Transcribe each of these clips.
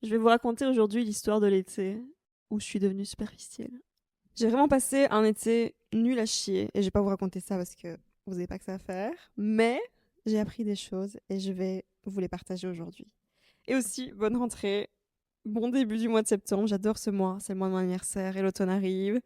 Je vais vous raconter aujourd'hui l'histoire de l'été où je suis devenue superficielle. J'ai vraiment passé un été nul à chier et je vais pas vous raconter ça parce que vous n'avez pas que ça à faire, mais j'ai appris des choses et je vais vous les partager aujourd'hui. Et aussi, bonne rentrée, bon début du mois de septembre, j'adore ce mois, c'est le mois de mon anniversaire et l'automne arrive.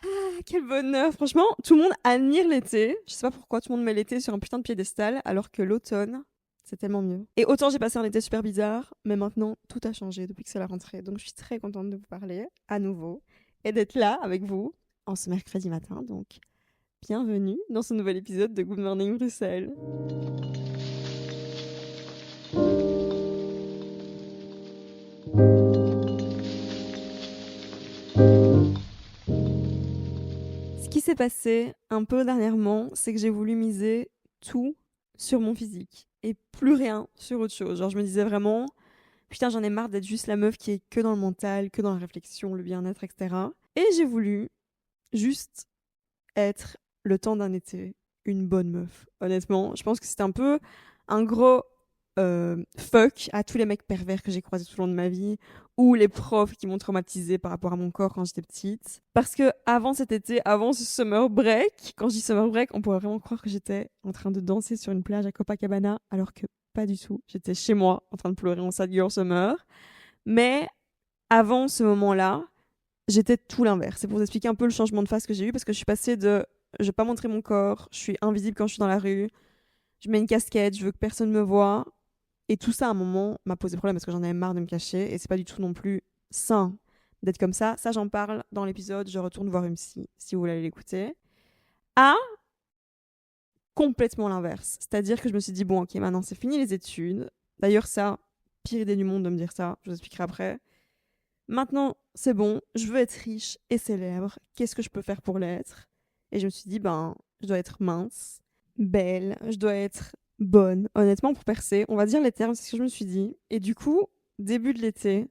Ah, quel bonheur! Franchement, tout le monde admire l'été. Je sais pas pourquoi tout le monde met l'été sur un putain de piédestal, alors que l'automne, c'est tellement mieux. Et autant j'ai passé un été super bizarre, mais maintenant tout a changé depuis que c'est la rentrée. Donc je suis très contente de vous parler à nouveau et d'être là avec vous en ce mercredi matin. Donc bienvenue dans ce nouvel épisode de Good Morning Bruxelles. Ce qui s'est passé un peu dernièrement, c'est que j'ai voulu miser tout sur mon physique et plus rien sur autre chose. Genre je me disais vraiment, putain j'en ai marre d'être juste la meuf qui est que dans le mental, que dans la réflexion, le bien-être, etc. Et j'ai voulu juste être, le temps d'un été, une bonne meuf. Honnêtement, je pense que c'était un peu un gros fuck à tous les mecs pervers que j'ai croisés tout au long de ma vie ou les profs qui m'ont traumatisée par rapport à mon corps quand j'étais petite. Parce que avant cet été, avant ce summer break, quand je dis summer break, on pourrait vraiment croire que j'étais en train de danser sur une plage à Copacabana, alors que pas du tout. J'étais chez moi en train de pleurer en sad girl summer. Mais avant ce moment-là, j'étais tout l'inverse. C'est pour vous expliquer un peu le changement de face que j'ai eu parce que je suis passée de je veux pas montrer mon corps, je suis invisible quand je suis dans la rue, je mets une casquette, je veux que personne me voie. Et tout ça, à un moment, m'a posé problème parce que j'en avais marre de me cacher et c'est pas du tout non plus sain d'être comme ça. Ça, j'en parle dans l'épisode Je retourne voir une psy, si vous voulez aller l'écouter. À complètement l'inverse. C'est-à-dire que je me suis dit, bon, ok, maintenant c'est fini les études. D'ailleurs, ça, pire idée du monde de me dire ça, je vous expliquerai après. Maintenant, c'est bon, je veux être riche et célèbre. Qu'est-ce que je peux faire pour l'être? Et je me suis dit, ben, je dois être mince, belle, je dois être bonne. Honnêtement, pour percer, on va dire les termes, c'est ce que je me suis dit. Et du coup, début de l'été,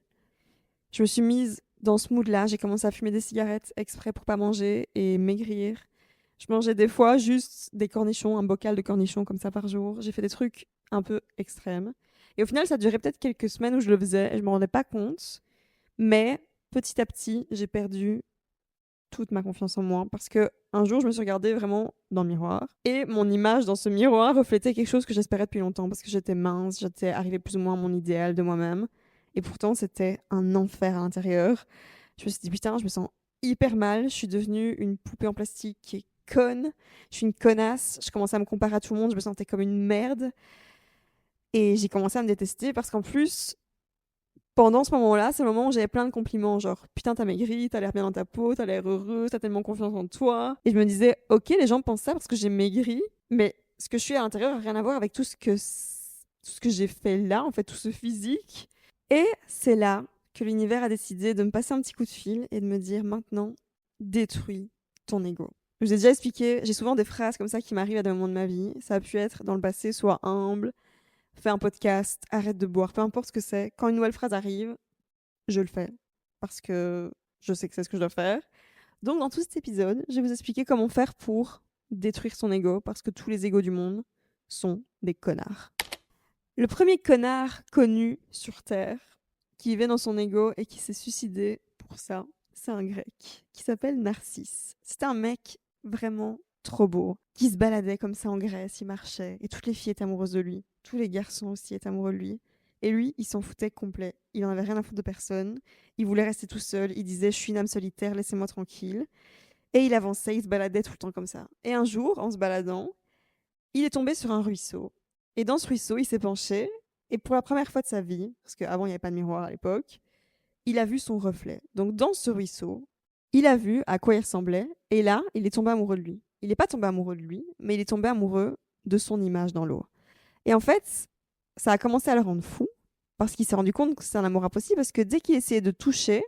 je me suis mise dans ce mood-là. J'ai commencé à fumer des cigarettes exprès pour pas manger et maigrir. Je mangeais des fois juste des cornichons, un bocal de cornichons comme ça par jour. J'ai fait des trucs un peu extrêmes. Et au final, ça durait peut-être quelques semaines où je le faisais et je me rendais pas compte. Mais petit à petit, j'ai perdu toute ma confiance en moi parce que un jour, je me suis regardée vraiment dans le miroir et mon image dans ce miroir reflétait quelque chose que j'espérais depuis longtemps parce que j'étais mince, j'étais arrivée plus ou moins à mon idéal de moi-même et pourtant c'était un enfer à l'intérieur. Je me suis dit putain, je me sens hyper mal, je suis devenue une poupée en plastique qui est conne, je suis une connasse, je commençais à me comparer à tout le monde, je me sentais comme une merde et j'ai commencé à me détester parce qu'en plus pendant ce moment-là, c'est le moment où j'avais plein de compliments, genre putain, t'as maigri, t'as l'air bien dans ta peau, t'as l'air heureux, t'as tellement confiance en toi. Et je me disais, ok, les gens pensent ça parce que j'ai maigri, mais ce que je suis à l'intérieur n'a rien à voir avec tout ce que j'ai fait là, en fait, tout ce physique. Et c'est là que l'univers a décidé de me passer un petit coup de fil et de me dire maintenant, détruis ton ego. Je vous ai déjà expliqué, j'ai souvent des phrases comme ça qui m'arrivent à des moments de ma vie. Ça a pu être dans le passé, soit humble, fais un podcast, arrête de boire, peu importe ce que c'est. Quand une nouvelle phrase arrive, je le fais parce que je sais que c'est ce que je dois faire. Donc, dans tout cet épisode, je vais vous expliquer comment faire pour détruire son ego parce que tous les égos du monde sont des connards. Le premier connard connu sur Terre qui vivait dans son ego et qui s'est suicidé pour ça, c'est un grec qui s'appelle Narcisse. C'était un mec vraiment trop beau qui se baladait comme ça en Grèce, il marchait et toutes les filles étaient amoureuses de lui. Tous les garçons aussi étaient amoureux de lui. Et lui, il s'en foutait complet. Il en avait rien à foutre de personne. Il voulait rester tout seul. Il disait je suis une âme solitaire, laissez-moi tranquille. Et il avançait, il se baladait tout le temps comme ça. Et un jour, en se baladant, il est tombé sur un ruisseau. Et dans ce ruisseau, il s'est penché. Et pour la première fois de sa vie, parce qu'avant il n'y avait pas de miroir à l'époque, il a vu son reflet. Donc dans ce ruisseau, il a vu à quoi il ressemblait. Et là, il est tombé amoureux de lui. Il n'est pas tombé amoureux de lui, mais il est tombé amoureux de son image dans l'eau. Et en fait, ça a commencé à le rendre fou, parce qu'il s'est rendu compte que c'est un amour impossible, parce que dès qu'il essayait de toucher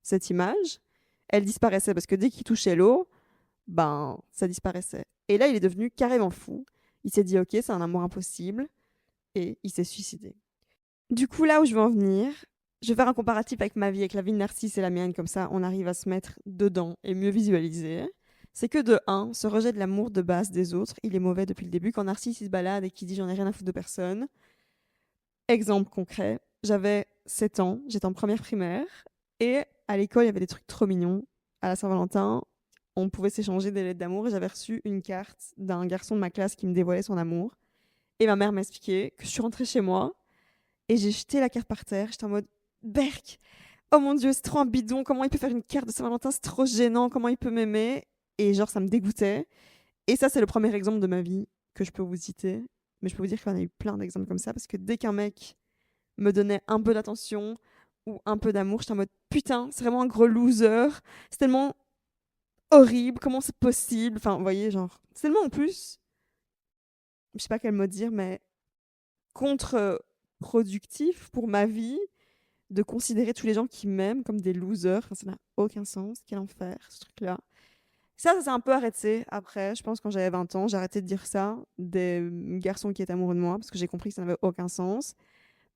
cette image, elle disparaissait, parce que dès qu'il touchait l'eau, ben, ça disparaissait. Et là, il est devenu carrément fou. Il s'est dit, ok, c'est un amour impossible, et il s'est suicidé. Du coup, là où je veux en venir, je vais faire un comparatif avec ma vie, avec la vie de Narcisse et la mienne, comme ça on arrive à se mettre dedans et mieux visualiser. C'est que de un, ce rejet de l'amour de base des autres, il est mauvais depuis le début. Quand Narcisse il se balade et qu'il dit j'en ai rien à foutre de personne. Exemple concret, j'avais 7 ans, j'étais en première primaire, et à l'école, il y avait des trucs trop mignons. À la Saint-Valentin, on pouvait s'échanger des lettres d'amour, et j'avais reçu une carte d'un garçon de ma classe qui me dévoilait son amour. Et ma mère m'a expliqué que je suis rentrée chez moi, et j'ai jeté la carte par terre. J'étais en mode, Berk, oh mon Dieu, c'est trop un bidon, comment il peut faire une carte de Saint-Valentin, c'est trop gênant, comment il peut m'aimer. Et genre, ça me dégoûtait. Et ça, c'est le premier exemple de ma vie que je peux vous citer. Mais je peux vous dire qu'il y en a eu plein d'exemples comme ça, parce que dès qu'un mec me donnait un peu d'attention ou un peu d'amour, j'étais en mode putain, c'est vraiment un gros loser. C'est tellement horrible, comment c'est possible? Enfin, vous voyez, genre, c'est tellement en plus, je sais pas quel mot dire, mais contre-productif pour ma vie de considérer tous les gens qui m'aiment comme des losers. Enfin, ça n'a aucun sens. Quel enfer, ce truc-là. Ça s'est un peu arrêté après. Je pense quand j'avais 20 ans, j'ai arrêté de dire ça des garçons qui étaient amoureux de moi parce que j'ai compris que ça n'avait aucun sens.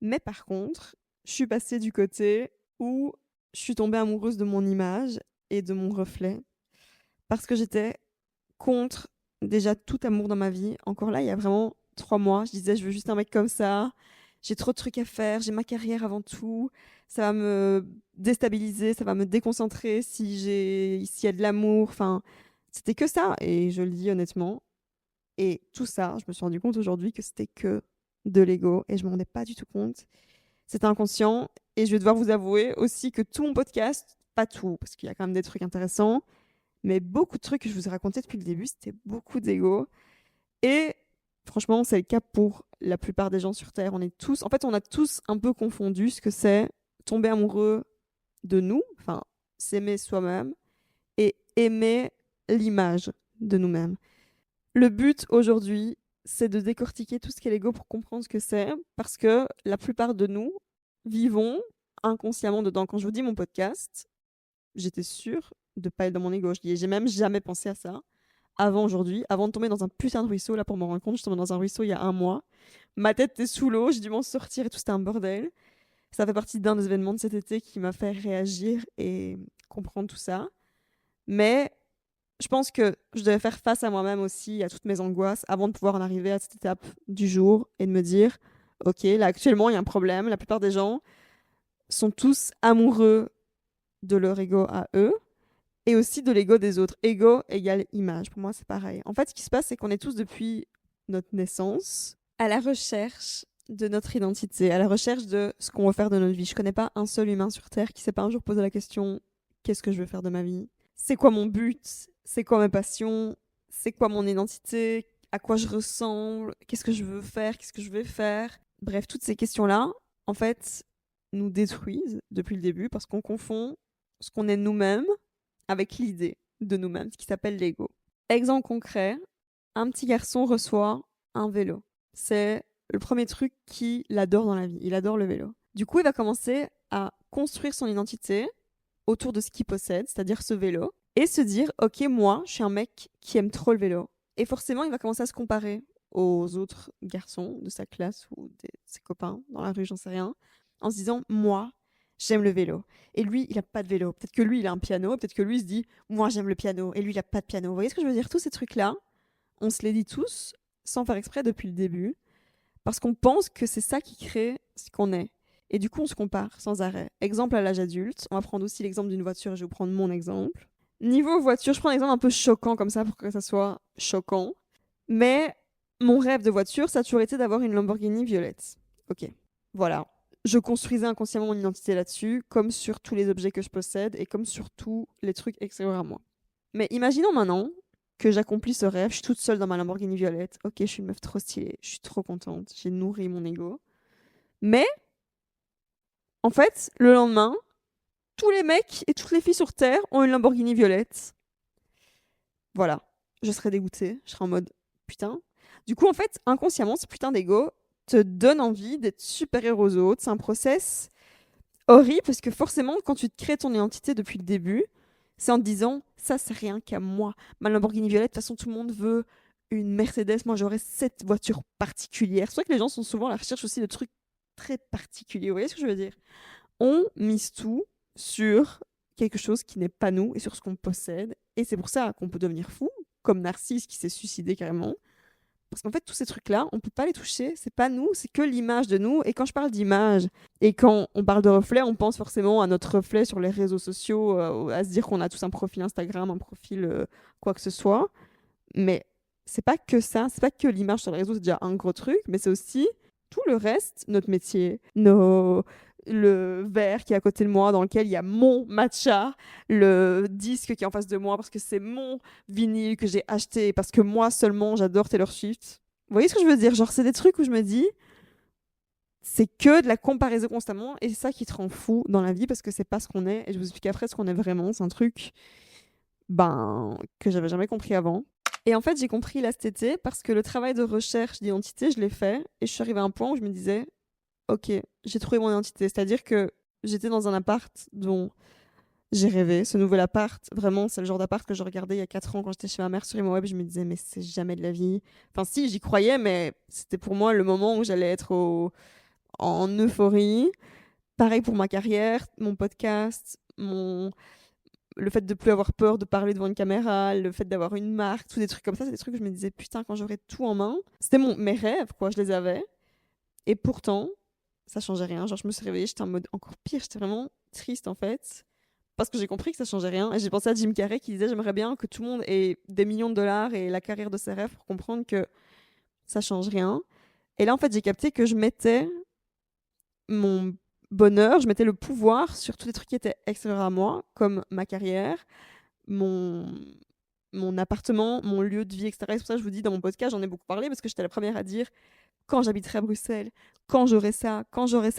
Mais par contre, je suis passée du côté où je suis tombée amoureuse de mon image et de mon reflet parce que j'étais contre déjà tout amour dans ma vie. Encore là, il y a vraiment 3 mois, je disais je veux juste un mec comme ça. J'ai trop de trucs à faire, j'ai ma carrière avant tout. Ça va me déstabiliser, ça va me déconcentrer s'il y a de l'amour. Enfin, c'était que ça. Et je le dis honnêtement. Et tout ça, je me suis rendu compte aujourd'hui que c'était que de l'ego et je m'en rendais pas du tout compte. C'était inconscient. Et je vais devoir vous avouer aussi que tout mon podcast, pas tout, parce qu'il y a quand même des trucs intéressants, mais beaucoup de trucs que je vous ai racontés depuis le début, c'était beaucoup d'ego. Et franchement, c'est le cas pour la plupart des gens sur Terre. En fait, on a tous un peu confondu ce que c'est tomber amoureux de nous, enfin, s'aimer soi-même et aimer l'image de nous-mêmes. Le but aujourd'hui, c'est de décortiquer tout ce qu'est l'ego pour comprendre ce que c'est, parce que la plupart de nous vivons inconsciemment dedans. Quand je vous dis mon podcast, j'étais sûre de pas être dans mon ego. J'ai même jamais pensé à ça avant aujourd'hui, avant de tomber dans un putain de ruisseau. Là, pour me rendre compte, je suis tombée dans un ruisseau il y a 1 mois. Ma tête était sous l'eau, j'ai dû m'en sortir et tout, c'était un bordel. Ça fait partie d'un des événements de cet été qui m'a fait réagir et comprendre tout ça. Mais je pense que je devais faire face à moi-même aussi, à toutes mes angoisses, avant de pouvoir en arriver à cette étape du jour et de me dire, ok, là actuellement il y a un problème. La plupart des gens sont tous amoureux de leur ego à eux et aussi de l'ego des autres. Ego égale image. Pour moi, c'est pareil. En fait, ce qui se passe, c'est qu'on est tous depuis notre naissance à la recherche de notre identité, à la recherche de ce qu'on veut faire de notre vie. Je connais pas un seul humain sur Terre qui s'est pas un jour posé la question, qu'est-ce que je veux faire de ma vie? C'est quoi mon but? C'est quoi mes passions? C'est quoi mon identité? À quoi je ressemble? Qu'est-ce que je veux faire? Qu'est-ce que je vais faire? Bref, toutes ces questions-là, en fait, nous détruisent depuis le début parce qu'on confond ce qu'on est nous-mêmes avec l'idée de nous-mêmes, ce qui s'appelle l'ego. Exemple concret, un petit garçon reçoit un vélo. C'est le premier truc qu'il adore dans la vie. Il adore le vélo. Du coup, il va commencer à construire son identité autour de ce qu'il possède, c'est-à-dire ce vélo, et se dire, ok, moi, je suis un mec qui aime trop le vélo. Et forcément, il va commencer à se comparer aux autres garçons de sa classe ou de ses copains dans la rue, j'en sais rien, en se disant, moi, j'aime le vélo. Et lui, il a pas de vélo. Peut-être que lui, il a un piano. Peut-être que lui, il se dit, moi, j'aime le piano. Et lui, il a pas de piano. Vous voyez ce que je veux dire? Tous ces trucs-là, on se les dit tous, sans faire exprès depuis le début, parce qu'on pense que c'est ça qui crée ce qu'on est. Et du coup, on se compare sans arrêt. Exemple à l'âge adulte. On va prendre aussi l'exemple d'une voiture. Je vais vous prendre mon exemple. Niveau voiture, je prends un exemple un peu choquant comme ça pour que ça soit choquant. Mais mon rêve de voiture, ça a toujours été d'avoir une Lamborghini violette. Ok, voilà. Je construisais inconsciemment mon identité là-dessus, comme sur tous les objets que je possède et comme sur tous les trucs extérieurs à moi. Mais imaginons maintenant que j'accomplis ce rêve, je suis toute seule dans ma Lamborghini violette. Ok, je suis une meuf trop stylée, je suis trop contente, j'ai nourri mon ego. Mais, en fait, le lendemain, tous les mecs et toutes les filles sur Terre ont une Lamborghini violette. Voilà, je serais dégoûtée, je serais en mode putain. Du coup, en fait, inconsciemment, ce putain d'ego te donne envie d'être supérieur aux autres. C'est un process horrible parce que forcément, quand tu te crées ton identité depuis le début, c'est en te disant ça, c'est rien qu'à moi. Ma Lamborghini violette, de toute façon, tout le monde veut une Mercedes. Moi, j'aurais cette voiture particulière. C'est vrai que les gens sont souvent à la recherche aussi de trucs très particuliers. Vous voyez ce que je veux dire? On mise tout sur quelque chose qui n'est pas nous et sur ce qu'on possède. Et c'est pour ça qu'on peut devenir fou, comme Narcisse qui s'est suicidé carrément, Parce qu'en fait, tous ces trucs-là, on peut pas les toucher, c'est pas nous, c'est que l'image de nous. Et quand je parle d'image, et quand on parle de reflet, on pense forcément à notre reflet sur les réseaux sociaux, à se dire qu'on a tous un profil Instagram, un profil quoi que ce soit. Mais c'est pas que ça, c'est pas que l'image sur les réseaux, c'est déjà un gros truc, mais c'est aussi tout le reste, notre métier, le verre qui est à côté de moi dans lequel il y a mon matcha, le disque qui est en face de moi parce que c'est mon vinyle que j'ai acheté parce que moi seulement j'adore Taylor Swift. Vous voyez ce que je veux dire? Genre, c'est des trucs où je me dis, c'est que de la comparaison constamment et c'est ça qui te rend fou dans la vie parce que c'est pas ce qu'on est. Et je vous explique après ce qu'on est vraiment. C'est un truc que j'avais jamais compris avant. Et en fait, j'ai compris là cet été parce que le travail de recherche d'identité, je l'ai fait et je suis arrivée à un point où je me disais, ok, j'ai trouvé mon identité. C'est-à-dire que j'étais dans un appart dont j'ai rêvé. Ce nouvel appart, vraiment, c'est le genre d'appart que je regardais il y a 4 ans quand j'étais chez ma mère sur ImoWeb. Je me disais, mais c'est jamais de la vie. Enfin, si, j'y croyais, mais c'était pour moi le moment où j'allais être en euphorie. Pareil pour ma carrière, mon podcast, le fait de plus avoir peur de parler devant une caméra, le fait d'avoir une marque, tous des trucs comme ça, c'est des trucs que je me disais, putain, quand j'aurai tout en main, c'était mes rêves, quoi, je les avais. Et pourtant, ça changeait rien. Genre, je me suis réveillée, j'étais en mode encore pire, j'étais vraiment triste en fait. Parce que j'ai compris que ça changeait rien. Et j'ai pensé à Jim Carrey qui disait, j'aimerais bien que tout le monde ait des millions de dollars et la carrière de ses rêves pour comprendre que ça change rien. Et là, en fait, j'ai capté que je mettais mon bonheur, je mettais le pouvoir sur tous les trucs qui étaient extérieurs à moi, comme ma carrière, mon, mon appartement, mon lieu de vie, etc. Et c'est pour ça que je vous dis, dans mon podcast, j'en ai beaucoup parlé parce que j'étais la première à dire quand j'habiterai à Bruxelles, quand j'aurai ça,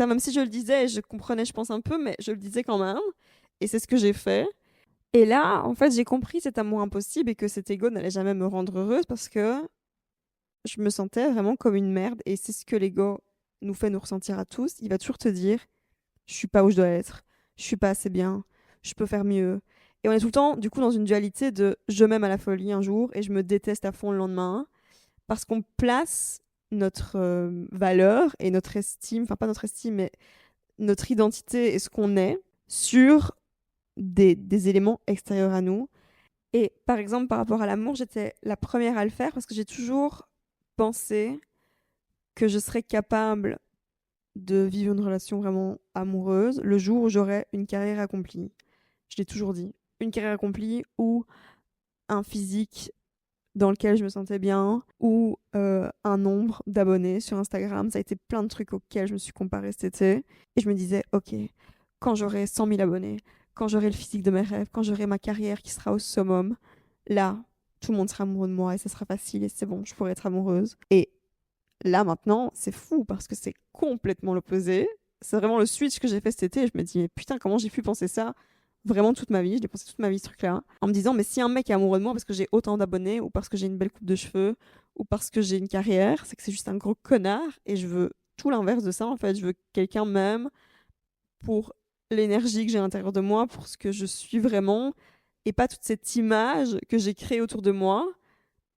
même si je le disais, je comprenais, je pense un peu, mais je le disais quand même. Et c'est ce que j'ai fait. Et là, en fait, j'ai compris cet amour impossible et que cet ego n'allait jamais me rendre heureuse parce que je me sentais vraiment comme une merde. Et c'est ce que l'ego nous fait nous ressentir à tous. Il va toujours te dire, je suis pas où je dois être, je suis pas assez bien, je peux faire mieux. Et on est tout le temps, du coup, dans une dualité de je m'aime à la folie un jour et je me déteste à fond le lendemain parce qu'on place notre valeur et notre estime, enfin pas notre estime, mais notre identité et ce qu'on est sur des éléments extérieurs à nous. Et par exemple, par rapport à l'amour, j'étais la première à le faire parce que j'ai toujours pensé que je serais capable de vivre une relation vraiment amoureuse le jour où j'aurais une carrière accomplie. Je l'ai toujours dit. Une carrière accomplie ou un physique dans lequel je me sentais bien, ou un nombre d'abonnés sur Instagram. Ça a été plein de trucs auxquels je me suis comparée cet été. Et je me disais, ok, quand j'aurai 100 000 abonnés, quand j'aurai le physique de mes rêves, quand j'aurai ma carrière qui sera au summum, là, tout le monde sera amoureux de moi et ça sera facile et c'est bon, je pourrai être amoureuse. Et là, maintenant, c'est fou parce que c'est complètement l'opposé. C'est vraiment le switch que j'ai fait cet été et je me dis, mais putain, comment j'ai pu penser ça vraiment toute ma vie, je l'ai pensé toute ma vie ce truc-là, en me disant mais si un mec est amoureux de moi parce que j'ai autant d'abonnés ou parce que j'ai une belle coupe de cheveux ou parce que j'ai une carrière, c'est que c'est juste un gros connard et je veux tout l'inverse de ça en fait, je veux que quelqu'un m'aime pour l'énergie que j'ai à l'intérieur de moi, pour ce que je suis vraiment et pas toute cette image que j'ai créée autour de moi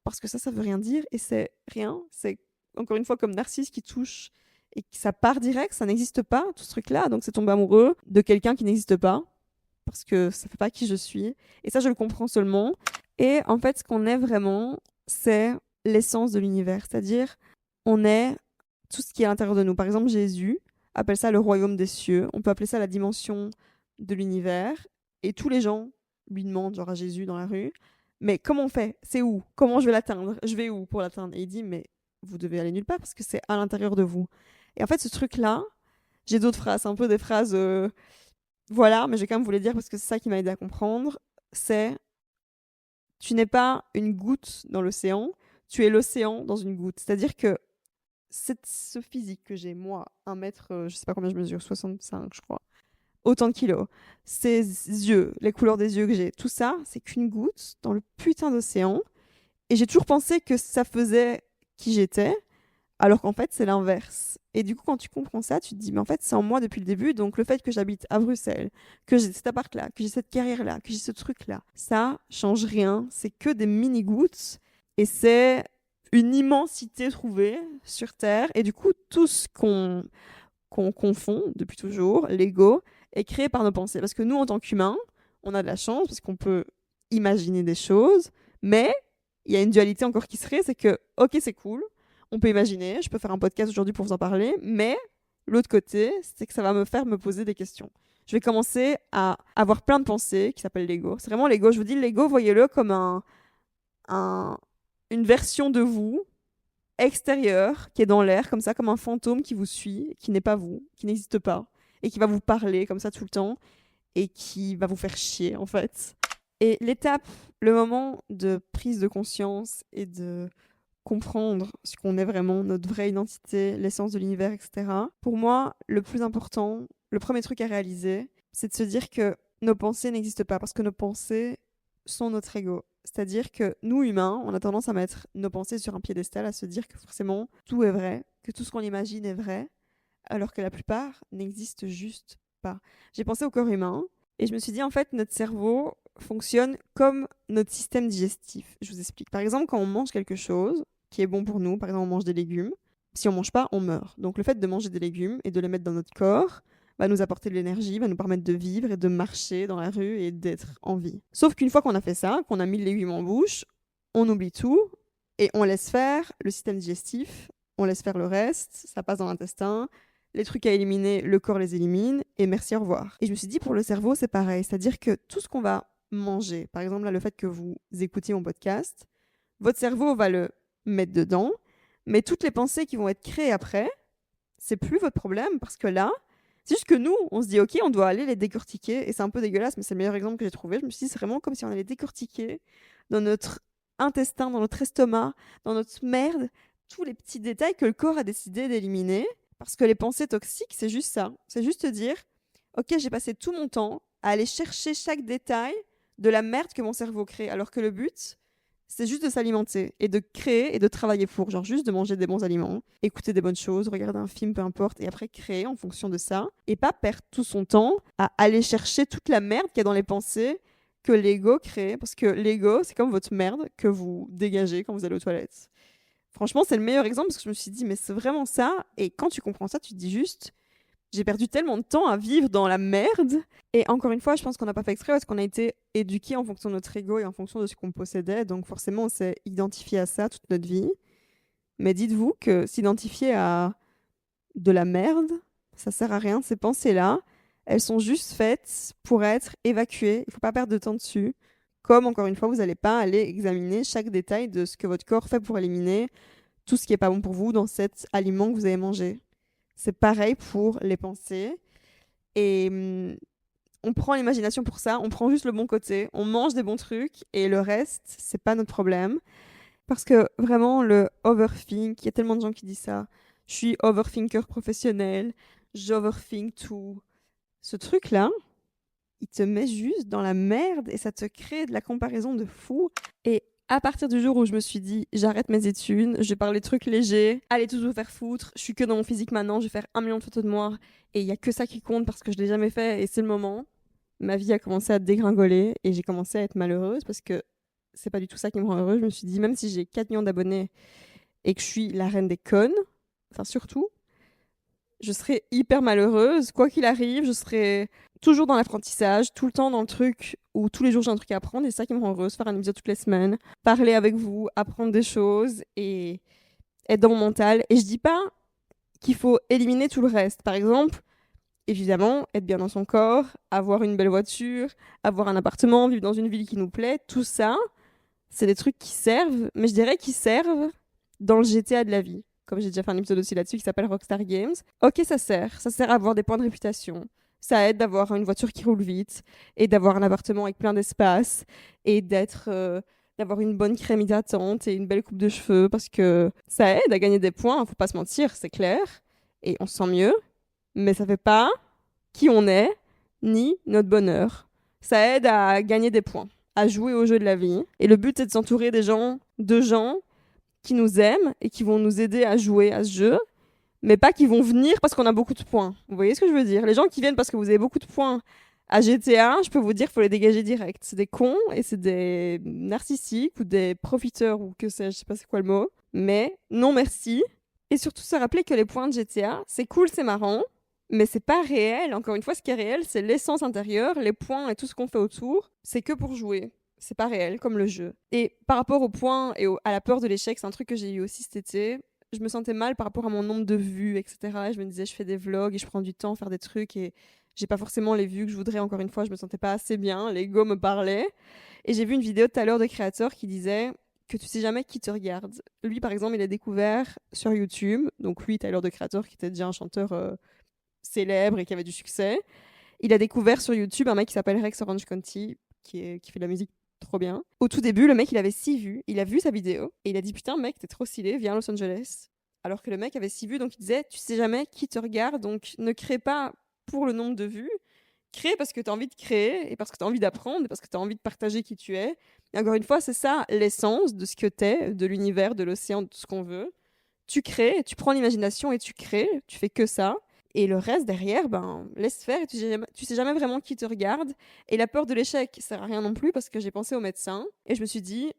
parce que ça veut rien dire et c'est rien, c'est encore une fois comme Narcisse qui touche et que ça part direct, ça n'existe pas tout ce truc-là, donc c'est tomber amoureux de quelqu'un qui n'existe pas parce que ça fait pas qui je suis. Et ça, je le comprends seulement. Et en fait, ce qu'on est vraiment, c'est l'essence de l'univers. C'est-à-dire, on est tout ce qui est à l'intérieur de nous. Par exemple, Jésus appelle ça le royaume des cieux. On peut appeler ça la dimension de l'univers. Et tous les gens lui demandent, genre à Jésus dans la rue, mais comment on fait? C'est où? Comment je vais l'atteindre? Je vais où pour l'atteindre? Et il dit, mais vous devez aller nulle part parce que c'est à l'intérieur de vous. Et en fait, ce truc-là, j'ai d'autres phrases, un peu des phrases voilà, mais je vais quand même vous les dire parce que c'est ça qui m'a aidé à comprendre. C'est tu n'es pas une goutte dans l'océan, tu es l'océan dans une goutte. C'est-à-dire que ce physique que j'ai, moi, 1 mètre, je sais pas combien je mesure, 65, je crois, autant de kilos, ces yeux, les couleurs des yeux que j'ai, tout ça, c'est qu'une goutte dans le putain d'océan. Et j'ai toujours pensé que ça faisait qui j'étais, alors qu'en fait, c'est l'inverse. Et du coup, quand tu comprends ça, tu te dis, mais en fait, c'est en moi depuis le début. Donc, le fait que j'habite à Bruxelles, que j'ai cet appart-là, que j'ai cette carrière-là, que j'ai ce truc-là, ça change rien. C'est que des mini-gouttes. Et c'est une immensité trouvée sur Terre. Et du coup, tout ce qu'on confond depuis toujours, l'ego, est créé par nos pensées. Parce que nous, en tant qu'humains, on a de la chance parce qu'on peut imaginer des choses, mais il y a une dualité encore qui serait, c'est que, ok, c'est cool, on peut imaginer, je peux faire un podcast aujourd'hui pour vous en parler, mais l'autre côté, c'est que ça va me faire me poser des questions. Je vais commencer à avoir plein de pensées qui s'appellent l'ego. C'est vraiment l'ego. Je vous dis, l'ego, voyez-le comme une version de vous extérieure qui est dans l'air, comme ça, comme un fantôme qui vous suit, qui n'est pas vous, qui n'existe pas, et qui va vous parler comme ça tout le temps, et qui va vous faire chier, en fait. Et l'étape, le moment de prise de conscience et de comprendre ce qu'on est vraiment, notre vraie identité, l'essence de l'univers, etc. Pour moi, le plus important, le premier truc à réaliser, c'est de se dire que nos pensées n'existent pas, parce que nos pensées sont notre ego. C'est-à-dire que nous, humains, on a tendance à mettre nos pensées sur un piédestal, à se dire que forcément, tout est vrai, que tout ce qu'on imagine est vrai, alors que la plupart n'existent juste pas. J'ai pensé au corps humain, et je me suis dit, en fait, notre cerveau fonctionne comme notre système digestif. Je vous explique. Par exemple, quand on mange quelque chose qui est bon pour nous, par exemple, on mange des légumes, si on mange pas, on meurt. Donc le fait de manger des légumes et de les mettre dans notre corps va nous apporter de l'énergie, va nous permettre de vivre et de marcher dans la rue et d'être en vie. Sauf qu'une fois qu'on a fait ça, qu'on a mis le légume en bouche, on oublie tout et on laisse faire le système digestif, on laisse faire le reste, ça passe dans l'intestin, les trucs à éliminer, le corps les élimine et merci, au revoir. Et je me suis dit, pour le cerveau, c'est pareil. C'est-à-dire que tout ce qu'on va manger, par exemple, là, le fait que vous écoutiez mon podcast, votre cerveau va le mettre dedans, mais toutes les pensées qui vont être créées après, c'est plus votre problème parce que là, c'est juste que nous, on se dit, ok, on doit aller les décortiquer et c'est un peu dégueulasse, mais c'est le meilleur exemple que j'ai trouvé. Je me suis dit, c'est vraiment comme si on allait décortiquer dans notre intestin, dans notre estomac, dans notre merde, tous les petits détails que le corps a décidé d'éliminer. Parce que les pensées toxiques, c'est juste ça. C'est juste dire, ok, j'ai passé tout mon temps à aller chercher chaque détail de la merde que mon cerveau crée. Alors que le but, c'est juste de s'alimenter et de créer et de travailler pour. Genre juste de manger des bons aliments, écouter des bonnes choses, regarder un film, peu importe, et après créer en fonction de ça. Et pas perdre tout son temps à aller chercher toute la merde qu'il y a dans les pensées que l'ego crée. Parce que l'ego, c'est comme votre merde que vous dégagez quand vous allez aux toilettes. Franchement, c'est le meilleur exemple parce que je me suis dit, mais c'est vraiment ça. Et quand tu comprends ça, tu te dis juste, j'ai perdu tellement de temps à vivre dans la merde. Et encore une fois, je pense qu'on n'a pas fait exprès parce qu'on a été éduqués en fonction de notre ego et en fonction de ce qu'on possédait. Donc forcément, on s'est identifié à ça toute notre vie. Mais dites-vous que s'identifier à de la merde, ça sert à rien. Ces pensées-là, elles sont juste faites pour être évacuées. Il ne faut pas perdre de temps dessus. Comme, encore une fois, vous n'allez pas aller examiner chaque détail de ce que votre corps fait pour éliminer tout ce qui n'est pas bon pour vous dans cet aliment que vous avez mangé. C'est pareil pour les pensées. Et on prend l'imagination pour ça, on prend juste le bon côté, on mange des bons trucs et le reste, c'est pas notre problème. Parce que vraiment, le overthink, il y a tellement de gens qui disent ça. Je suis overthinker professionnel, j'overthink tout. Ce truc-là, il te met juste dans la merde et ça te crée de la comparaison de fou. Et à partir du jour où je me suis dit, j'arrête mes études, je vais parler de trucs légers, allez tous vous faire foutre, je suis que dans mon physique maintenant, je vais faire 1 million de photos de moi et il y a que ça qui compte parce que je l'ai jamais fait et c'est le moment. Ma vie a commencé à dégringoler et j'ai commencé à être malheureuse parce que c'est pas du tout ça qui me rend heureuse. Je me suis dit, même si j'ai 4 millions d'abonnés et que je suis la reine des connes, enfin surtout, je serais hyper malheureuse. Quoi qu'il arrive, je serais toujours dans l'apprentissage, tout le temps dans le truc où tous les jours j'ai un truc à apprendre et c'est ça qui me rend heureuse, faire un épisode toutes les semaines, parler avec vous, apprendre des choses et être dans mon mental. Et je dis pas qu'il faut éliminer tout le reste. Par exemple, évidemment, être bien dans son corps, avoir une belle voiture, avoir un appartement, vivre dans une ville qui nous plaît, tout ça, c'est des trucs qui servent, mais je dirais qu'ils servent dans le GTA de la vie. Comme j'ai déjà fait un épisode aussi là-dessus qui s'appelle Rockstar Games. Ok, ça sert à avoir des points de réputation. Ça aide d'avoir une voiture qui roule vite et d'avoir un appartement avec plein d'espace et d'avoir une bonne crème hydratante et une belle coupe de cheveux parce que ça aide à gagner des points, faut pas se mentir, c'est clair. Et on se sent mieux, mais ça fait pas qui on est ni notre bonheur. Ça aide à gagner des points, à jouer au jeu de la vie. Et le but, c'est de s'entourer de gens qui nous aiment et qui vont nous aider à jouer à ce jeu, mais pas qui vont venir parce qu'on a beaucoup de points. Vous voyez ce que je veux dire? Les gens qui viennent parce que vous avez beaucoup de points à GTA, je peux vous dire qu'il faut les dégager direct. C'est des cons et c'est des narcissiques ou des profiteurs ou que sais-je, je sais pas c'est quoi le mot. Mais non merci. Et surtout se rappeler que les points de GTA, c'est cool, c'est marrant, mais c'est pas réel. Encore une fois, ce qui est réel, c'est l'essence intérieure, les points et tout ce qu'on fait autour. C'est que pour jouer. c'est pas réel comme le jeu. Et par rapport au point et à la peur de l'échec, c'est un truc que j'ai eu aussi cet été. Je me sentais mal par rapport à mon nombre de vues, etc. Et je me disais, je fais des vlogs et je prends du temps à faire des trucs et j'ai pas forcément les vues que je voudrais. Encore une fois, je me sentais pas assez bien. L'ego me parlait. Et j'ai vu une vidéo tout à l'heure de créateur qui disait que tu sais jamais qui te regarde. Lui, par exemple, il a découvert sur YouTube, donc lui, Tyler, de créateur, qui était déjà un chanteur célèbre et qui avait du succès. Il a découvert sur YouTube un mec qui s'appelle Rex Orange County, qui fait de la musique trop bien. Au tout début, le mec, il avait 6 vues. Il a vu sa vidéo et il a dit putain, mec, t'es trop stylé, viens à Los Angeles. Alors que le mec avait 6 vues, donc il disait tu sais jamais qui te regarde, donc ne crée pas pour le nombre de vues. Crée parce que tu as envie de créer et parce que tu as envie d'apprendre et parce que tu as envie de partager qui tu es. Et encore une fois, c'est ça l'essence de ce que tu es, de l'univers, de l'océan, de tout ce qu'on veut. Tu crées, tu prends l'imagination et tu crées, tu fais que ça. Et le reste derrière, ben, laisse faire et tu sais jamais vraiment qui te regarde. Et la peur de l'échec ça sert à rien non plus parce que j'ai pensé au médecin et je me suis dit,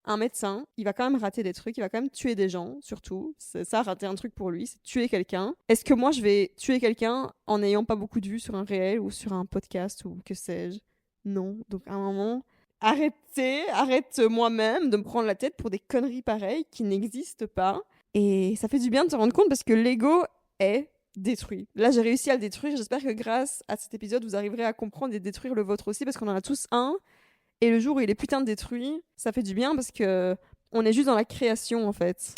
un médecin, il va quand même rater des trucs, il va quand même tuer des gens, surtout. C'est ça, rater un truc pour lui, c'est tuer quelqu'un. Est-ce que moi, je vais tuer quelqu'un en n'ayant pas beaucoup de vues sur un réel ou sur un podcast ou que sais-je? Non. Donc, à un moment, arrête moi-même de me prendre la tête pour des conneries pareilles qui n'existent pas. Et ça fait du bien de se rendre compte parce que l'ego est détruit. Là, j'ai réussi à le détruire. J'espère que grâce à cet épisode, vous arriverez à comprendre et détruire le vôtre aussi parce qu'on en a tous un. Et le jour où il est putain de détruit, ça fait du bien parce que on est juste dans la création en fait.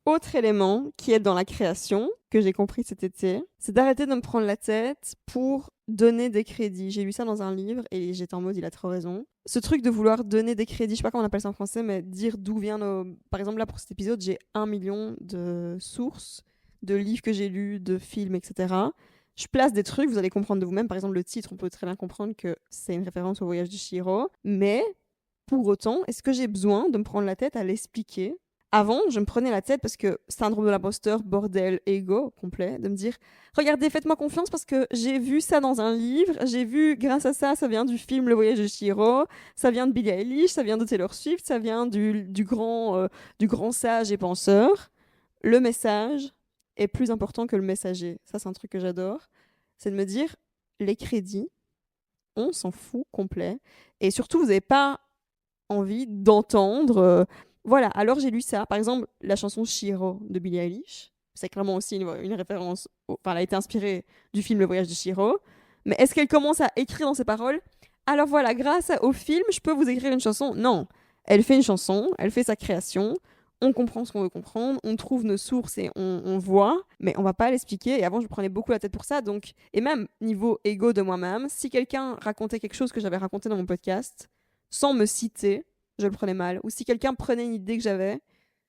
Autre élément qui est dans la création, que j'ai compris cet été, c'est d'arrêter de me prendre la tête pour donner des crédits. J'ai lu ça dans un livre et j'étais en mode il a trop raison. Ce truc de vouloir donner des crédits, je sais pas comment on appelle ça en français, mais dire d'où vient nos... Par exemple là pour cet épisode, j'ai 1 million de sources, de livres que j'ai lus, de films, etc. Je place des trucs, vous allez comprendre de vous-même. Par exemple, le titre, on peut très bien comprendre que c'est une référence au voyage de Chihiro. Mais pour autant, est-ce que j'ai besoin de me prendre la tête à l'expliquer? Avant, je me prenais la tête parce que syndrome de l'imposteur, bordel, ego complet, de me dire regardez, faites-moi confiance parce que j'ai vu ça dans un livre, j'ai vu grâce à ça, ça vient du film Le Voyage de Chihiro, ça vient de Billie Eilish, ça vient de Taylor Swift, ça vient du grand sage et penseur. Le message est plus important que le messager. Ça, c'est un truc que j'adore. C'est de me dire les crédits, on s'en fout complet. Et surtout, vous n'avez pas envie d'entendre. Voilà, alors j'ai lu ça. Par exemple, la chanson Shiro de Billie Eilish. C'est clairement aussi une référence. Enfin, elle a été inspirée du film Le Voyage de Shiro. Mais est-ce qu'elle commence à écrire dans ses paroles alors voilà, grâce au film, je peux vous écrire une chanson? Non. Elle fait une chanson, elle fait sa création. On comprend ce qu'on veut comprendre, on trouve nos sources et on voit, mais on va pas l'expliquer. Et avant, je me prenais beaucoup la tête pour ça. Donc, et même niveau ego de moi-même, si quelqu'un racontait quelque chose que j'avais raconté dans mon podcast, sans me citer, je le prenais mal. Ou si quelqu'un prenait une idée que j'avais,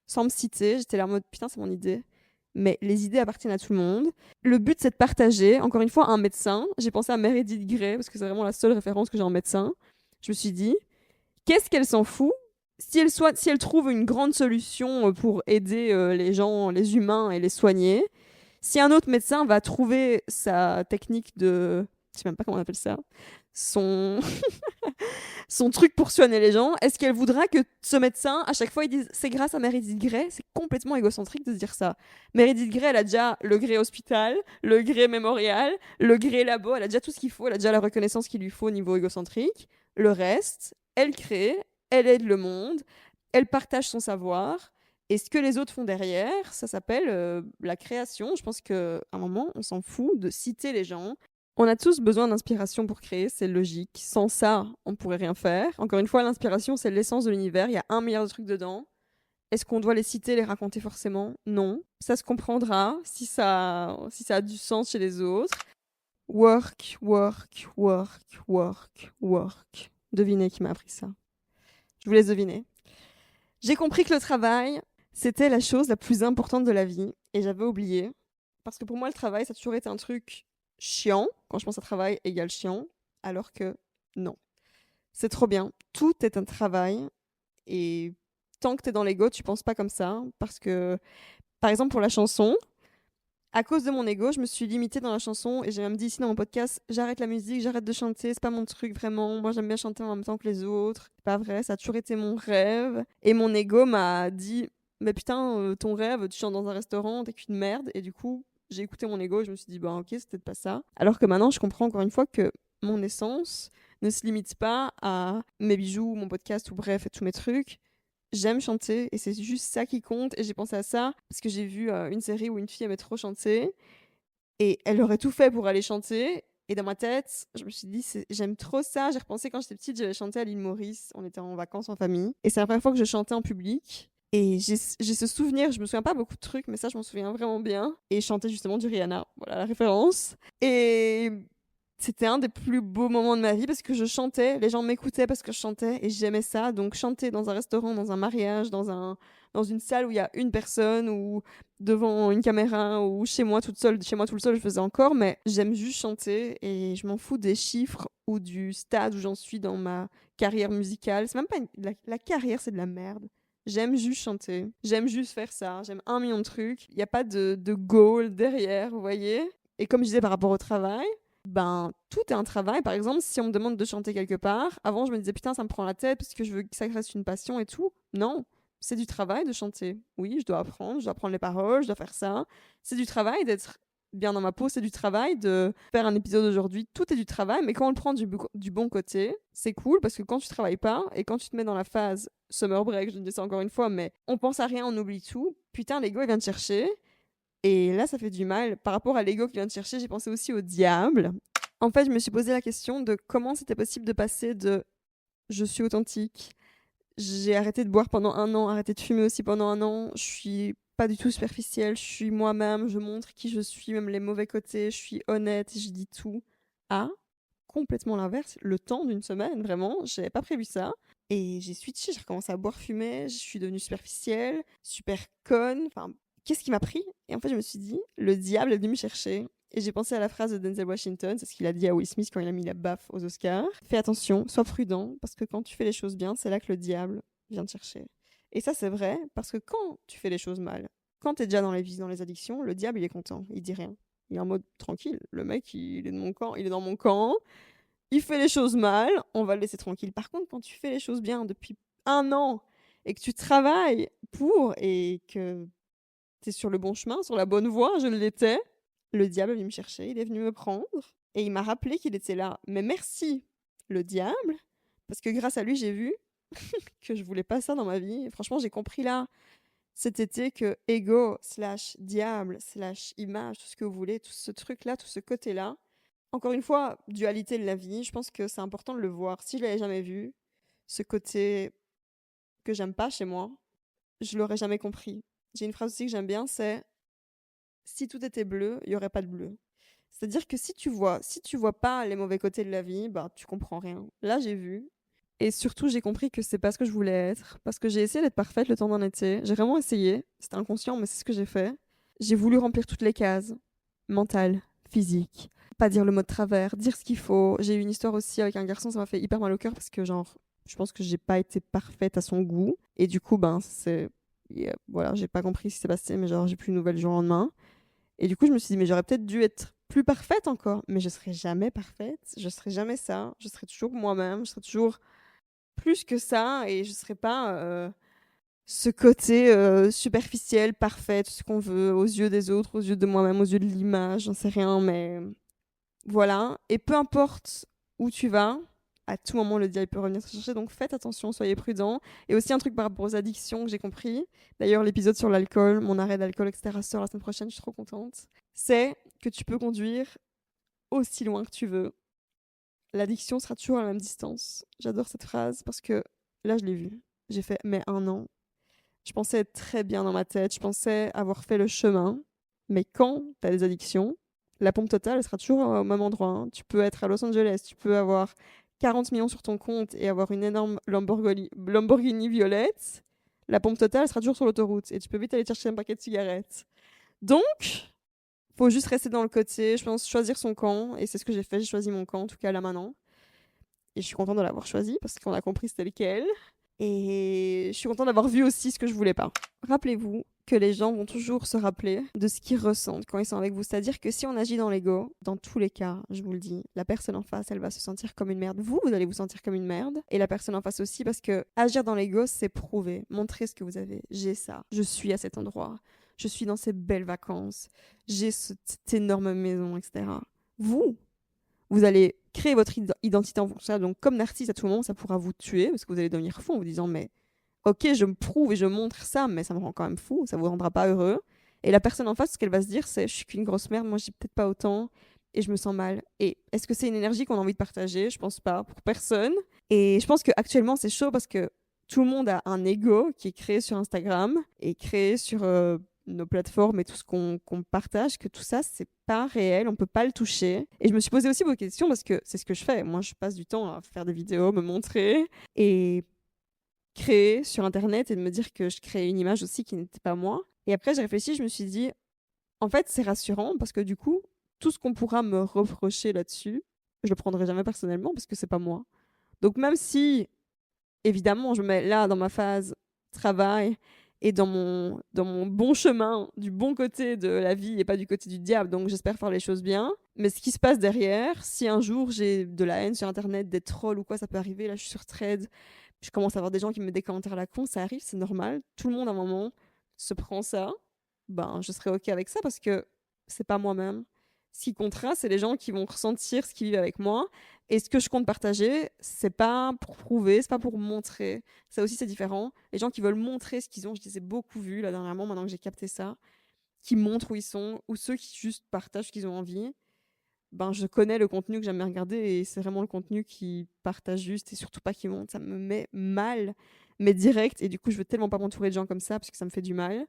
sans me citer, j'étais là en mode putain, c'est mon idée. Mais les idées appartiennent à tout le monde. Le but, c'est de partager. Encore une fois, un médecin. J'ai pensé à Meredith Grey, parce que c'est vraiment la seule référence que j'ai en médecin. Je me suis dit, qu'est-ce qu'elle s'en fout si elle trouve une grande solution pour aider les gens, les humains et les soigner, si un autre médecin va trouver sa technique de... Je sais même pas comment on appelle ça. Son... son truc pour soigner les gens, est-ce qu'elle voudra que ce médecin, à chaque fois, il dise c'est grâce à Meredith Grey? C'est complètement égocentrique de se dire ça. Meredith Grey, elle a déjà le Grey Hospital, le Grey Mémorial, le Grey Labo, elle a déjà tout ce qu'il faut, elle a déjà la reconnaissance qu'il lui faut au niveau égocentrique. Le reste, elle crée, elle aide le monde, elle partage son savoir. Et ce que les autres font derrière, ça s'appelle la création. Je pense qu'à un moment, on s'en fout de citer les gens. On a tous besoin d'inspiration pour créer, c'est logique. Sans ça, on ne pourrait rien faire. Encore une fois, l'inspiration, c'est l'essence de l'univers. Il y a 1 milliard de trucs dedans. Est-ce qu'on doit les citer, les raconter forcément? Non. Ça se comprendra si ça a du sens chez les autres. Work, work, work, work, work. Devinez qui m'a appris ça. Je vous laisse deviner. J'ai compris que le travail, c'était la chose la plus importante de la vie. Et j'avais oublié. Parce que pour moi, le travail, ça a toujours été un truc chiant. Quand je pense à travail égale chiant. Alors que non. C'est trop bien. Tout est un travail. Et tant que t'es dans l'ego, tu penses pas comme ça. Parce que, par exemple, pour la chanson, à cause de mon ego, je me suis limitée dans la chanson. Et j'ai même dit ici dans mon podcast, j'arrête la musique, j'arrête de chanter. C'est pas mon truc vraiment. Moi, j'aime bien chanter en même temps que les autres. C'est pas vrai. Ça a toujours été mon rêve. Et mon ego m'a dit, mais putain, ton rêve, tu chantes dans un restaurant, t'es qu'une merde. Et du coup, j'ai écouté mon ego et je me suis dit, bah ok, c'est peut-être pas ça. Alors que maintenant, je comprends encore une fois que mon essence ne se limite pas à mes bijoux, mon podcast ou bref, tous mes trucs. J'aime chanter et c'est juste ça qui compte. Et j'ai pensé à ça parce que j'ai vu une série où une fille aimait trop chanter et elle aurait tout fait pour aller chanter. Et dans ma tête, je me suis dit, j'aime trop ça. J'ai repensé quand j'étais petite, j'avais chanté à l'île Maurice. On était en vacances en famille. Et c'est la première fois que je chantais en public. Et j'ai ce souvenir, je me souviens pas beaucoup de trucs, mais ça, je m'en souviens vraiment bien. Et je chantais justement du Rihanna. Voilà la référence. Et c'était un des plus beaux moments de ma vie parce que je chantais, les gens m'écoutaient parce que je chantais et j'aimais ça. Donc chanter dans un restaurant, dans un mariage, dans une salle où il y a une personne ou devant une caméra ou chez moi toute seule, chez moi tout seul, je faisais encore, mais j'aime juste chanter et je m'en fous des chiffres ou du stade où j'en suis dans ma carrière musicale. C'est même pas la carrière, c'est de la merde. J'aime juste chanter, j'aime juste faire ça, j'aime 1 million de trucs. Il n'y a pas de goal derrière, vous voyez. Et comme je disais par rapport au travail, ben tout est un travail. Par exemple, si on me demande de chanter quelque part, avant je me disais putain ça me prend la tête parce que je veux que ça reste une passion et tout. Non, c'est du travail de chanter. Oui, je dois apprendre, je dois apprendre les paroles, je dois faire ça. C'est du travail d'être bien dans ma peau, c'est du travail de faire un épisode aujourd'hui. Tout est du travail, mais quand on le prend du bon côté, c'est cool parce que quand tu travailles pas et quand tu te mets dans la phase summer break, je dis ça encore une fois, mais on pense à rien, on oublie tout. Putain, l'ego il vient te chercher. Et là, ça fait du mal. Par rapport à l'ego qui vient te chercher, j'ai pensé aussi au diable. En fait, je me suis posé la question de comment c'était possible de passer de je suis authentique, j'ai arrêté de boire pendant 1 an, arrêté de fumer aussi pendant 1 an, je suis pas du tout superficielle, je suis moi-même, je montre qui je suis, même les mauvais côtés, je suis honnête, je dis tout. À complètement l'inverse, le temps d'une semaine, vraiment, j'avais pas prévu ça. Et j'ai switché, j'ai recommencé à boire, fumer, je suis devenue superficielle, super conne, enfin, qu'est-ce qui m'a pris? Et en fait, je me suis dit, le diable est venu me chercher. Et j'ai pensé à la phrase de Denzel Washington, c'est ce qu'il a dit à Will Smith quand il a mis la baffe aux Oscars. Fais attention, sois prudent, parce que quand tu fais les choses bien, c'est là que le diable vient te chercher. Et ça, c'est vrai, parce que quand tu fais les choses mal, quand t'es déjà dans les vices, dans les addictions, le diable, il est content, il dit rien. Il est en mode tranquille, le mec, il est de mon camp, il est dans mon camp, il fait les choses mal, on va le laisser tranquille. Par contre, quand tu fais les choses bien depuis 1 an et que tu travailles pour et que t'es sur le bon chemin, sur la bonne voie, je l'étais, le diable est venu me chercher, il est venu me prendre et il m'a rappelé qu'il était là. Mais merci, le diable, parce que grâce à lui, j'ai vu que je voulais pas ça dans ma vie. Et franchement, j'ai compris là, cet été, que ego slash diable slash image, tout ce que vous voulez, tout ce truc-là, tout ce côté-là. Encore une fois, dualité de la vie, je pense que c'est important de le voir. Si je l'avais jamais vu, ce côté que j'aime pas chez moi, je l'aurais jamais compris. J'ai une phrase aussi que j'aime bien, c'est si tout était bleu, il y aurait pas de bleu. C'est-à-dire que si tu vois pas les mauvais côtés de la vie, bah tu comprends rien. Là, j'ai vu et surtout j'ai compris que c'est pas ce que je voulais être parce que j'ai essayé d'être parfaite le temps d'un été. J'ai vraiment essayé, c'était inconscient mais c'est ce que j'ai fait. J'ai voulu remplir toutes les cases, mentale, physique, pas dire le mot de travers, dire ce qu'il faut. J'ai eu une histoire aussi avec un garçon, ça m'a fait hyper mal au cœur parce que genre je pense que j'ai pas été parfaite à son goût et du coup ben c'est voilà, j'ai pas compris ce qui s'est passé mais genre j'ai plus de nouvelles du jour au lendemain. Et du coup, je me suis dit, mais j'aurais peut-être dû être plus parfaite encore. Mais je serai jamais parfaite. Je serai jamais ça. Je serai toujours moi-même. Je serai toujours plus que ça. Et je serai pas ce côté superficiel, parfait, tout ce qu'on veut, aux yeux des autres, aux yeux de moi-même, aux yeux de l'image. J'en sais rien, mais voilà. Et peu importe où tu vas, à tout moment, le diable peut revenir te chercher. Donc faites attention, soyez prudents. Et aussi un truc par rapport aux addictions que j'ai compris. D'ailleurs, l'épisode sur l'alcool, mon arrêt d'alcool, etc., sort la semaine prochaine. Je suis trop contente. C'est que tu peux conduire aussi loin que tu veux. L'addiction sera toujours à la même distance. J'adore cette phrase parce que là, je l'ai vue. J'ai fait, mais 1 an. Je pensais être très bien dans ma tête. Je pensais avoir fait le chemin. Mais quand tu as des addictions, la pompe totale, elle sera toujours au même endroit, hein. Tu peux être à Los Angeles, tu peux avoir 40 millions sur ton compte et avoir une énorme Lamborghini violette. La pompe totale, elle sera toujours sur l'autoroute et tu peux vite aller chercher un paquet de cigarettes. Donc, faut juste rester dans le côté, je pense, choisir son camp. Et c'est ce que j'ai fait, j'ai choisi mon camp, en tout cas là maintenant. Et je suis contente de l'avoir choisi parce qu'on a compris c'était lequel. Et je suis contente d'avoir vu aussi ce que je voulais pas. Rappelez-vous que les gens vont toujours se rappeler de ce qu'ils ressentent quand ils sont avec vous. C'est-à-dire que si on agit dans l'ego, dans tous les cas, je vous le dis, la personne en face, elle va se sentir comme une merde. Vous allez vous sentir comme une merde. Et la personne en face aussi, parce que agir dans l'ego, c'est prouver, montrer ce que vous avez. J'ai ça, je suis à cet endroit, je suis dans ces belles vacances, j'ai cette énorme maison, etc. Vous allez créez votre identité en fonction de ça. Donc, comme narcisse, à tout moment, ça pourra vous tuer parce que vous allez devenir fou en vous disant, mais ok, je me prouve et je montre ça, mais ça me rend quand même fou, ça vous rendra pas heureux. Et la personne en face, ce qu'elle va se dire, c'est, je suis qu'une grosse merde, moi, j'ai peut-être pas autant et je me sens mal. Et est-ce que c'est une énergie qu'on a envie de partager? Je pense pas, pour personne. Et je pense qu'actuellement, c'est chaud parce que tout le monde a un ego qui est créé sur Instagram et créé sur nos plateformes et tout ce qu'on partage, que tout ça, c'est pas réel, on peut pas le toucher. Et je me suis posé aussi vos questions parce que c'est ce que je fais. Moi, je passe du temps à faire des vidéos, me montrer et créer sur Internet et de me dire que je crée une image aussi qui n'était pas moi. Et après, j'ai réfléchi, je me suis dit, en fait, c'est rassurant parce que du coup, tout ce qu'on pourra me reprocher là-dessus, je le prendrai jamais personnellement parce que c'est pas moi. Donc même si évidemment, je me mets là dans ma phase travail et dans mon bon chemin, du bon côté de la vie et pas du côté du diable. Donc j'espère faire les choses bien. Mais ce qui se passe derrière, si un jour j'ai de la haine sur Internet, des trolls ou quoi, ça peut arriver. Là, je suis sur Thread, je commence à avoir des gens qui me mettent des commentaires à la con, ça arrive, c'est normal. Tout le monde à un moment se prend ça. Ben, je serai OK avec ça parce que c'est pas moi-même. Ce qui comptera, c'est les gens qui vont ressentir ce qu'ils vivent avec moi. Et ce que je compte partager, c'est pas pour prouver, c'est pas pour montrer. Ça aussi, c'est différent. Les gens qui veulent montrer ce qu'ils ont, je les ai beaucoup vus là dernièrement, maintenant que j'ai capté ça, qui montrent où ils sont, ou ceux qui juste partagent ce qu'ils ont envie. Ben, je connais le contenu que j'aime bien regarder et c'est vraiment le contenu qui partage juste et surtout pas qui monte. Ça me met mal, mais direct. Et du coup, je veux tellement pas m'entourer de gens comme ça parce que ça me fait du mal.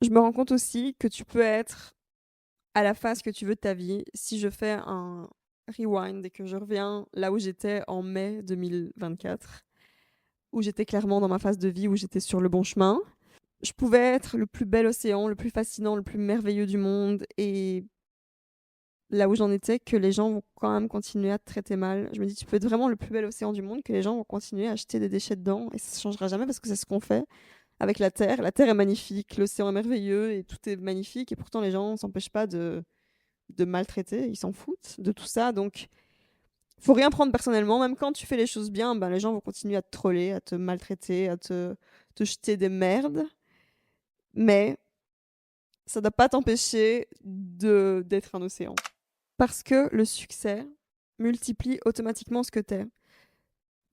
Je me rends compte aussi que tu peux être à la phase que tu veux de ta vie. Si je fais un rewind et que je reviens là où j'étais en mai 2024, où j'étais clairement dans ma phase de vie où j'étais sur le bon chemin, je pouvais être le plus bel océan, le plus fascinant, le plus merveilleux du monde et là où j'en étais, que les gens vont quand même continuer à te traiter mal. Je me dis, tu peux être vraiment le plus bel océan du monde, que les gens vont continuer à acheter des déchets dedans et ça ne changera jamais parce que c'est ce qu'on fait avec la Terre. La Terre est magnifique, l'océan est merveilleux et tout est magnifique et pourtant les gens ne s'empêchent pas de maltraiter, ils s'en foutent de tout ça. Donc, faut rien prendre personnellement. Même quand tu fais les choses bien, ben, les gens vont continuer à te troller, à te maltraiter, à te jeter des merdes. Mais ça ne doit pas t'empêcher d'être un océan. Parce que le succès multiplie automatiquement ce que t'es.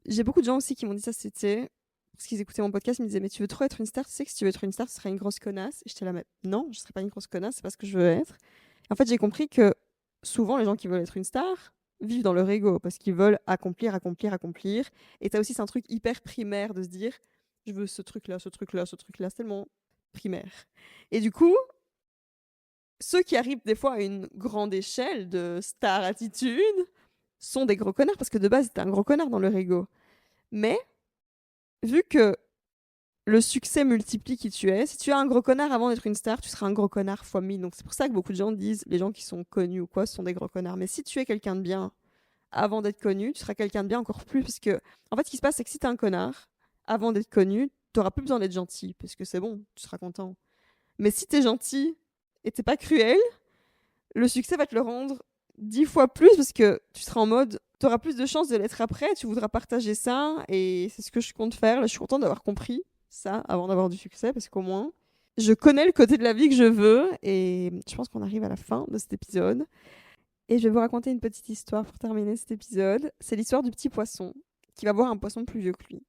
J'ai beaucoup de gens aussi qui m'ont dit ça cet été, parce qu'ils écoutaient mon podcast, ils me disaient, mais tu veux trop être une star? Tu sais que si tu veux être une star, ce serait une grosse connasse. Et j'étais là, mais non, je serais pas une grosse connasse, c'est pas ce que je veux être. En fait, j'ai compris que souvent, les gens qui veulent être une star vivent dans leur ego parce qu'ils veulent accomplir, accomplir, accomplir. Et t'as aussi, c'est un truc hyper primaire de se dire, je veux ce truc-là, ce truc-là, ce truc-là. C'est tellement primaire. Et du coup, ceux qui arrivent des fois à une grande échelle de star attitude sont des gros connards parce que de base, t'es un gros connard dans leur ego. Mais, vu que le succès multiplie qui tu es. Si tu es un gros connard avant d'être une star, tu seras un gros connard fois 1000. Donc c'est pour ça que beaucoup de gens disent, les gens qui sont connus ou quoi, sont des gros connards. Mais si tu es quelqu'un de bien avant d'être connu, tu seras quelqu'un de bien encore plus. Parce que, en fait, ce qui se passe, c'est que si tu es un connard avant d'être connu, tu n'auras plus besoin d'être gentil. Parce que c'est bon, tu seras content. Mais si tu es gentil et t'es pas cruel, le succès va te le rendre 10 fois plus parce que tu seras en mode, tu auras plus de chances de l'être après, tu voudras partager ça et c'est ce que je compte faire. Là, je suis contente d'avoir compris ça avant d'avoir du succès parce qu'au moins, je connais le côté de la vie que je veux et je pense qu'on arrive à la fin de cet épisode. Et je vais vous raconter une petite histoire pour terminer cet épisode. C'est l'histoire du petit poisson qui va voir un poisson plus vieux que lui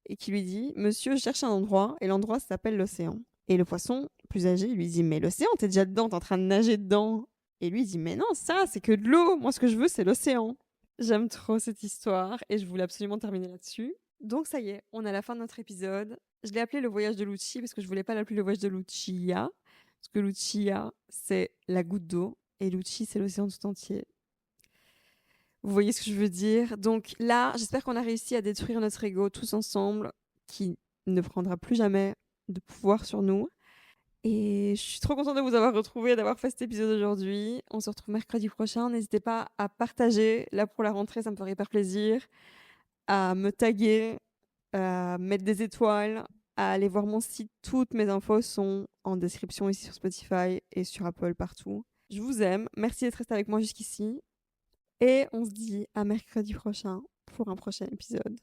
et qui lui dit, Monsieur, je cherche un endroit et l'endroit s'appelle l'océan. Et le poisson, plus âgé, lui dit, mais l'océan, t'es déjà dedans, t'es en train de nager dedans. Et lui, il dit, mais non, ça, c'est que de l'eau. Moi, ce que je veux, c'est l'océan. J'aime trop cette histoire et je voulais absolument terminer là-dessus. Donc, ça y est, on est à la fin de notre épisode. Je l'ai appelé le voyage de Lucia parce que je voulais pas l'appeler le voyage de Lucia. Parce que Lucia, c'est la goutte d'eau et Lucia, c'est l'océan tout entier. Vous voyez ce que je veux dire? Donc là, j'espère qu'on a réussi à détruire notre ego tous ensemble, qui ne prendra plus jamais de pouvoir sur nous. Et je suis trop contente de vous avoir retrouvé, d'avoir fait cet épisode aujourd'hui. On se retrouve mercredi prochain. N'hésitez pas à partager. Là, pour la rentrée, ça me ferait hyper plaisir. À me taguer, à mettre des étoiles, à aller voir mon site. Toutes mes infos sont en description ici sur Spotify et sur Apple, partout. Je vous aime. Merci d'être resté avec moi jusqu'ici. Et on se dit à mercredi prochain pour un prochain épisode.